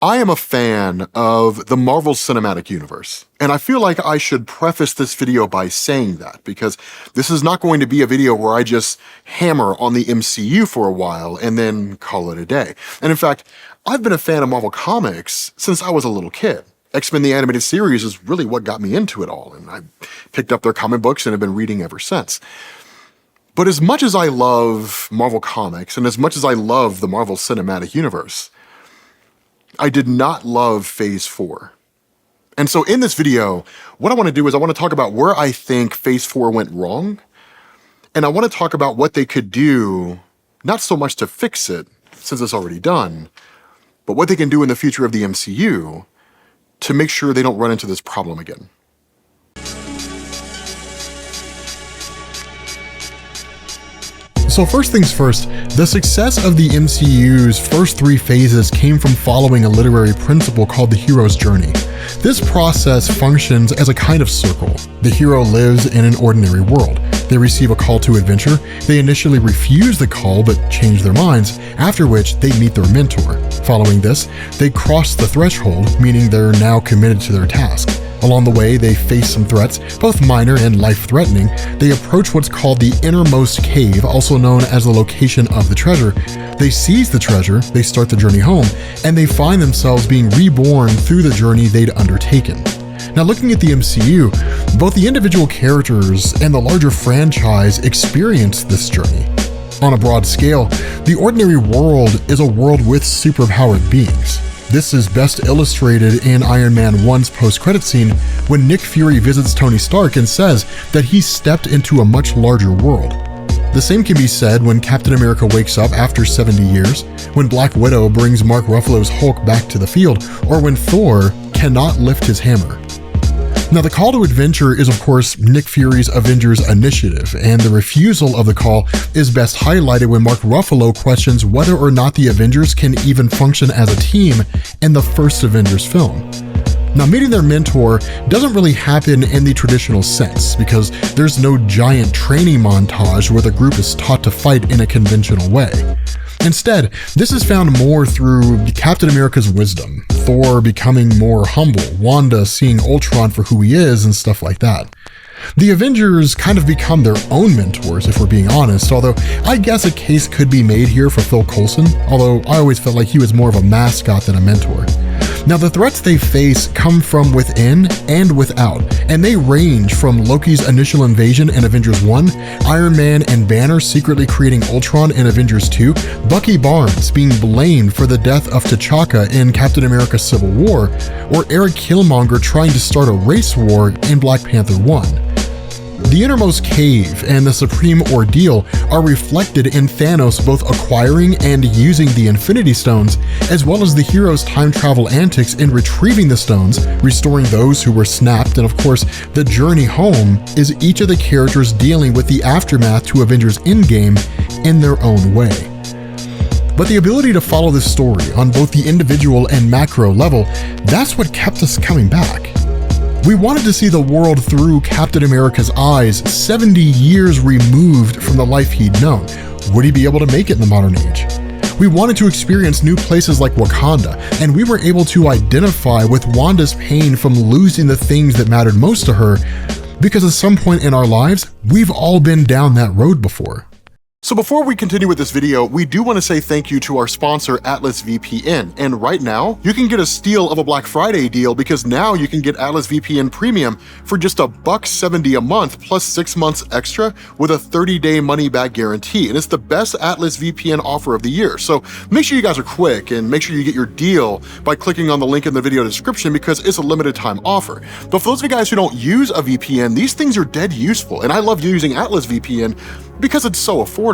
I am a fan of the Marvel Cinematic Universe, and I feel like I should preface this video by saying that, because this is not going to be a video where I just hammer on the MCU for a while and then call it a day. And in fact, I've been a fan of Marvel Comics since I was a little kid. X-Men the Animated Series is really what got me into it all, and I picked up their comic books and have been reading ever since. But as much as I love Marvel Comics, and as much as I love the Marvel Cinematic Universe, I did not love Phase 4. And so in this video, what I want to do is I want to talk about where I think Phase 4 went wrong, and I want to talk about what they could do, not so much to fix it, since it's already done, but what they can do in the future of the MCU to make sure they don't run into this problem again. So first things first, the success of the MCU's first 3 phases came from following a literary principle called the hero's journey. This process functions as a kind of circle. The hero lives in an ordinary world. They receive a call to adventure. They initially refuse the call but change their minds, after which they meet their mentor. Following this, they cross the threshold, meaning they're now committed to their task. Along the way, they face some threats, both minor and life-threatening. They approach what's called the innermost cave, also known as the location of the treasure. They seize the treasure, they start the journey home, and they find themselves being reborn through the journey they'd undertaken. Now, looking at the MCU, both the individual characters and the larger franchise experience this journey. On a broad scale, the ordinary world is a world with superpowered beings. This is best illustrated in Iron Man 1's post-credit scene when Nick Fury visits Tony Stark and says that he stepped into a much larger world. The same can be said when Captain America wakes up after 70 years, when Black Widow brings Mark Ruffalo's Hulk back to the field, or when Thor cannot lift his hammer. Now, the call to adventure is, of course, Nick Fury's Avengers Initiative, and the refusal of the call is best highlighted when Mark Ruffalo questions whether or not the Avengers can even function as a team in the first Avengers film. Now, meeting their mentor doesn't really happen in the traditional sense, because there's no giant training montage where the group is taught to fight in a conventional way. Instead, this is found more through Captain America's wisdom, Thor becoming more humble, Wanda seeing Ultron for who he is, and stuff like that. The Avengers kind of become their own mentors, if we're being honest, although I guess a case could be made here for Phil Coulson, although I always felt like he was more of a mascot than a mentor. Now, the threats they face come from within and without, and they range from Loki's initial invasion in Avengers 1, Iron Man and Banner secretly creating Ultron in Avengers 2, Bucky Barnes being blamed for the death of T'Chaka in Captain America Civil War, or Eric Killmonger trying to start a race war in Black Panther 1. The innermost cave and the supreme ordeal are reflected in Thanos both acquiring and using the Infinity Stones, as well as the hero's time travel antics in retrieving the stones, restoring those who were snapped, and of course, the journey home is each of the characters dealing with the aftermath to Avengers Endgame in their own way. But the ability to follow this story on both the individual and macro level, that's what kept us coming back. We wanted to see the world through Captain America's eyes, 70 years removed from the life he'd known. Would he be able to make it in the modern age? We wanted to experience new places like Wakanda, and we were able to identify with Wanda's pain from losing the things that mattered most to her, because at some point in our lives, we've all been down that road before. So before we continue with this video, we do want to say thank you to our sponsor, Atlas VPN. And right now, you can get a steal of a Black Friday deal, because now you can get Atlas VPN Premium for just $170 a month plus 6 months extra with a 30-day money-back guarantee. And it's the best Atlas VPN offer of the year. So make sure you guys are quick and make sure you get your deal by clicking on the link in the video description, because it's a limited time offer. But for those of you guys who don't use a VPN, these things are dead useful. And I love using Atlas VPN because it's so affordable.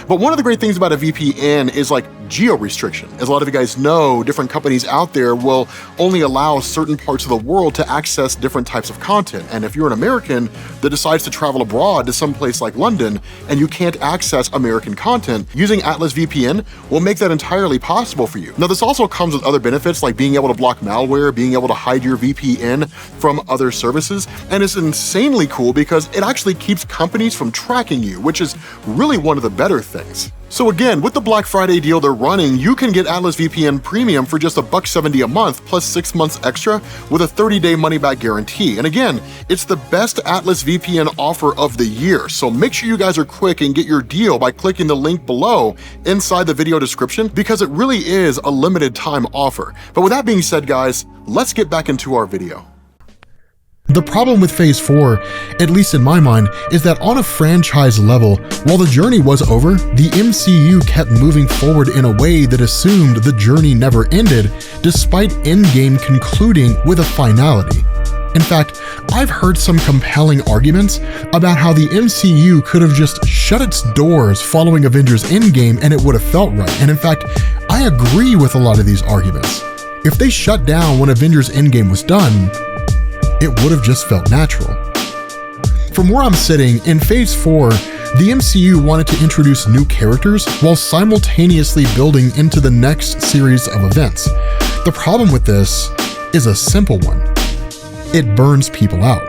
But one of the great things about a VPN is like geo-restriction. As a lot of you guys know, different companies out there will only allow certain parts of the world to access different types of content. And if you're an American that decides to travel abroad to some place like London and you can't access American content, using Atlas VPN will make that entirely possible for you. Now, this also comes with other benefits like being able to block malware, being able to hide your VPN from other services, and it's insanely cool because it actually keeps companies from tracking you, which is is really one of the better things. So again, with the Black Friday deal they're running, you can get Atlas VPN Premium for just $170 a month plus 6 months extra with a 30-day money-back guarantee. And again, it's the best Atlas VPN offer of the year, so make sure you guys are quick and get your deal by clicking the link below inside the video description because it really is a limited time offer. But with that being said, guys, let's get back into our video. The problem with Phase 4, at least in my mind, is that on a franchise level, while the journey was over, the MCU kept moving forward in a way that assumed the journey never ended, despite Endgame concluding with a finality. In fact, I've heard some compelling arguments about how the MCU could have just shut its doors following Avengers Endgame and it would have felt right. And in fact, I agree with a lot of these arguments. If they shut down when Avengers Endgame was done, it would have just felt natural. From where I'm sitting, in Phase 4, the MCU wanted to introduce new characters while simultaneously building into the next series of events. The problem with this is a simple one. It burns people out.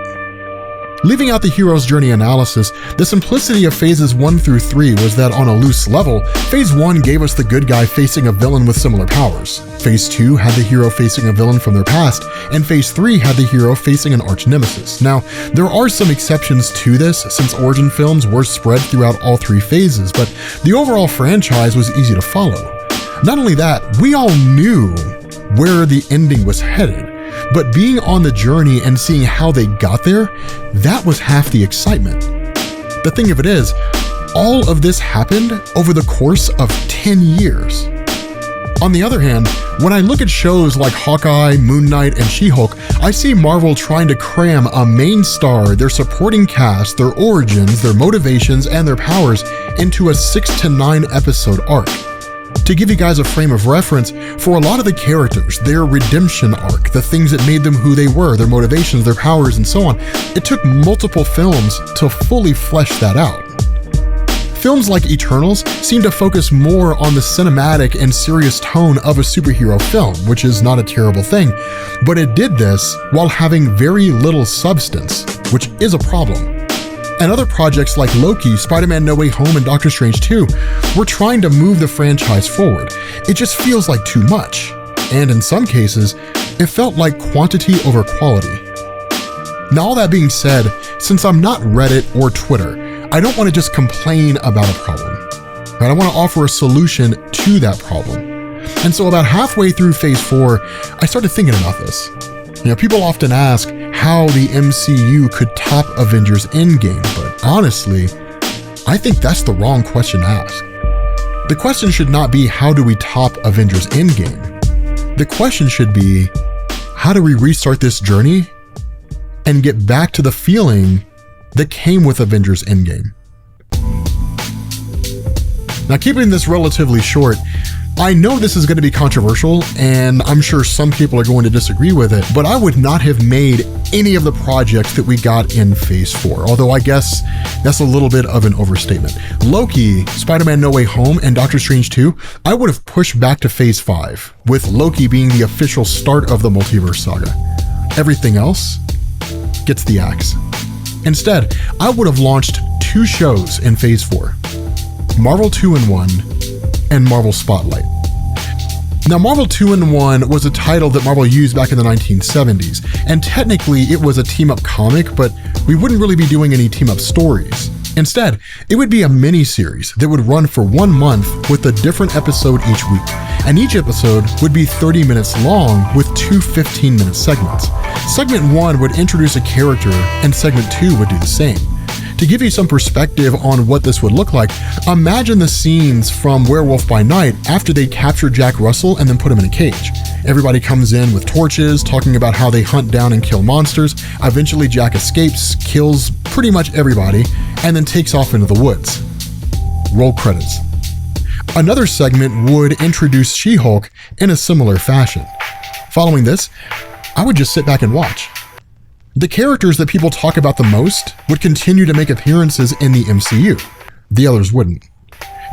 Leaving out the hero's journey analysis, the simplicity of Phases 1 through 3 was that on a loose level, Phase 1 gave us the good guy facing a villain with similar powers. Phase 2 had the hero facing a villain from their past, and Phase 3 had the hero facing an arch nemesis. Now, there are some exceptions to this since origin films were spread throughout all 3 phases, but the overall franchise was easy to follow. Not only that, we all knew where the ending was headed. But being on the journey and seeing how they got there, that was half the excitement. The thing of it is, all of this happened over the course of 10 years. On the other hand, when I look at shows like Hawkeye, Moon Knight, and She-Hulk, I see Marvel trying to cram a main star, their supporting cast, their origins, their motivations, and their powers into a 6 to 9 episode arc. To give you guys a frame of reference, for a lot of the characters, their redemption arc, the things that made them who they were, their motivations, their powers, and so on, it took multiple films to fully flesh that out. Films like Eternals seem to focus more on the cinematic and serious tone of a superhero film, which is not a terrible thing, but it did this while having very little substance, which is a problem. And other projects like Loki, Spider-Man No Way Home, and Doctor Strange 2 were trying to move the franchise forward. It just feels like too much. And in some cases, it felt like quantity over quality. Now, all that being said, since I'm not Reddit or Twitter, I don't want to just complain about a problem. Right? I want to offer a solution to that problem. And so about halfway through Phase 4, I started thinking about this. People often ask how the MCU could top Avengers Endgame, but honestly, I think that's the wrong question to ask. The question should not be how do we top Avengers Endgame? The question should be how do we restart this journey and get back to the feeling that came with Avengers Endgame? Now, keeping this relatively short, I know this is going to be controversial, and I'm sure some people are going to disagree with it, but I would not have made any of the projects that we got in Phase 4, although I guess that's a little bit of an overstatement. Loki, Spider-Man No Way Home, and Doctor Strange 2, I would have pushed back to Phase 5, with Loki being the official start of the multiverse saga. Everything else gets the axe. Instead, I would have launched 2 shows in Phase 4, Marvel 2-in-1, and Marvel Spotlight. Now, Marvel 2-in-1 was a title that Marvel used back in the 1970s, and technically it was a team-up comic, but we wouldn't really be doing any team-up stories. Instead, it would be a mini-series that would run for 1 month with a different episode each week, and each episode would be 30 minutes long with 2 15-minute segments. Segment 1 would introduce a character, and Segment 2 would do the same. To give you some perspective on what this would look like, imagine the scenes from Werewolf by Night after they capture Jack Russell and then put him in a cage. Everybody comes in with torches, talking about how they hunt down and kill monsters. Eventually Jack escapes, kills pretty much everybody, and then takes off into the woods. Roll credits. Another segment would introduce She-Hulk in a similar fashion. Following this, I would just sit back and watch. The characters that people talk about the most would continue to make appearances in the MCU. The others wouldn't.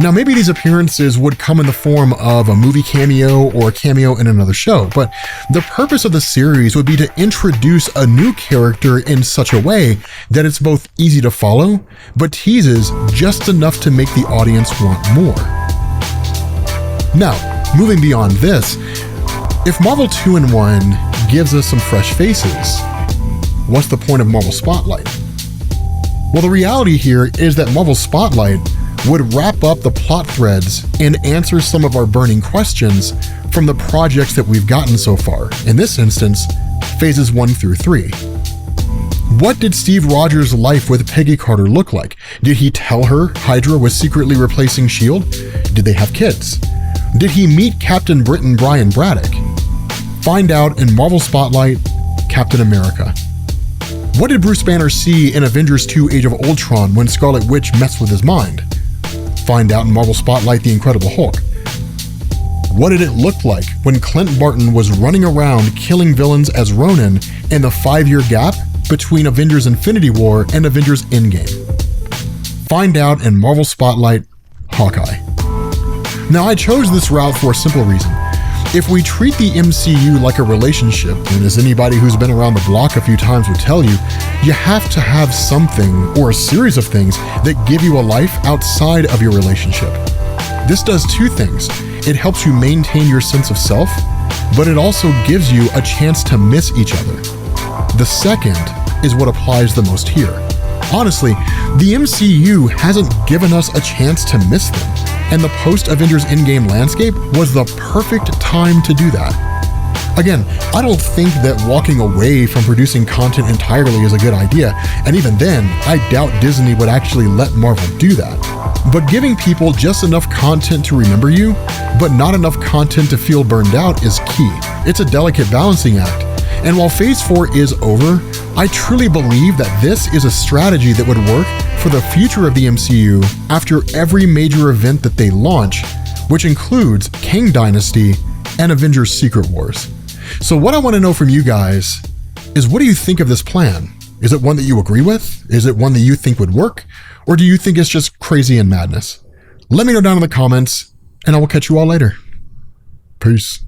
Now, maybe these appearances would come in the form of a movie cameo or a cameo in another show, but the purpose of the series would be to introduce a new character in such a way that it's both easy to follow, but teases just enough to make the audience want more. Now, moving beyond this, if Marvel 2-in-1 gives us some fresh faces, what's the point of Marvel Spotlight? Well, the reality here is that Marvel Spotlight would wrap up the plot threads and answer some of our burning questions from the projects that we've gotten so far, in this instance, phases 1 through 3. What did Steve Rogers' life with Peggy Carter look like? Did he tell her Hydra was secretly replacing S.H.I.E.L.D.? Did they have kids? Did he meet Captain Britain Brian Braddock? Find out in Marvel Spotlight, Captain America. What did Bruce Banner see in Avengers 2 Age of Ultron when Scarlet Witch messed with his mind? Find out in Marvel Spotlight The Incredible Hulk. What did it look like when Clint Barton was running around killing villains as Ronin in the 5-year gap between Avengers Infinity War and Avengers Endgame? Find out in Marvel Spotlight Hawkeye. Now, I chose this route for a simple reason. If we treat the MCU like a relationship, and as anybody who's been around the block a few times would tell you, you have to have something or a series of things that give you a life outside of your relationship. This does two things. It helps you maintain your sense of self, but it also gives you a chance to miss each other. The second is what applies the most here. Honestly, the MCU hasn't given us a chance to miss them, and the post-Avengers Endgame landscape was the perfect time to do that. Again, I don't think that walking away from producing content entirely is a good idea, and even then, I doubt Disney would actually let Marvel do that. But giving people just enough content to remember you, but not enough content to feel burned out is key. It's a delicate balancing act. And while Phase 4 is over, I truly believe that this is a strategy that would work for the future of the MCU after every major event that they launch, which includes Kang Dynasty and Avengers Secret Wars. So what I want to know from you guys is, what do you think of this plan? Is it one that you agree with? Is it one that you think would work? Or do you think it's just crazy and madness? Let me know down in the comments, and I will catch you all later. Peace.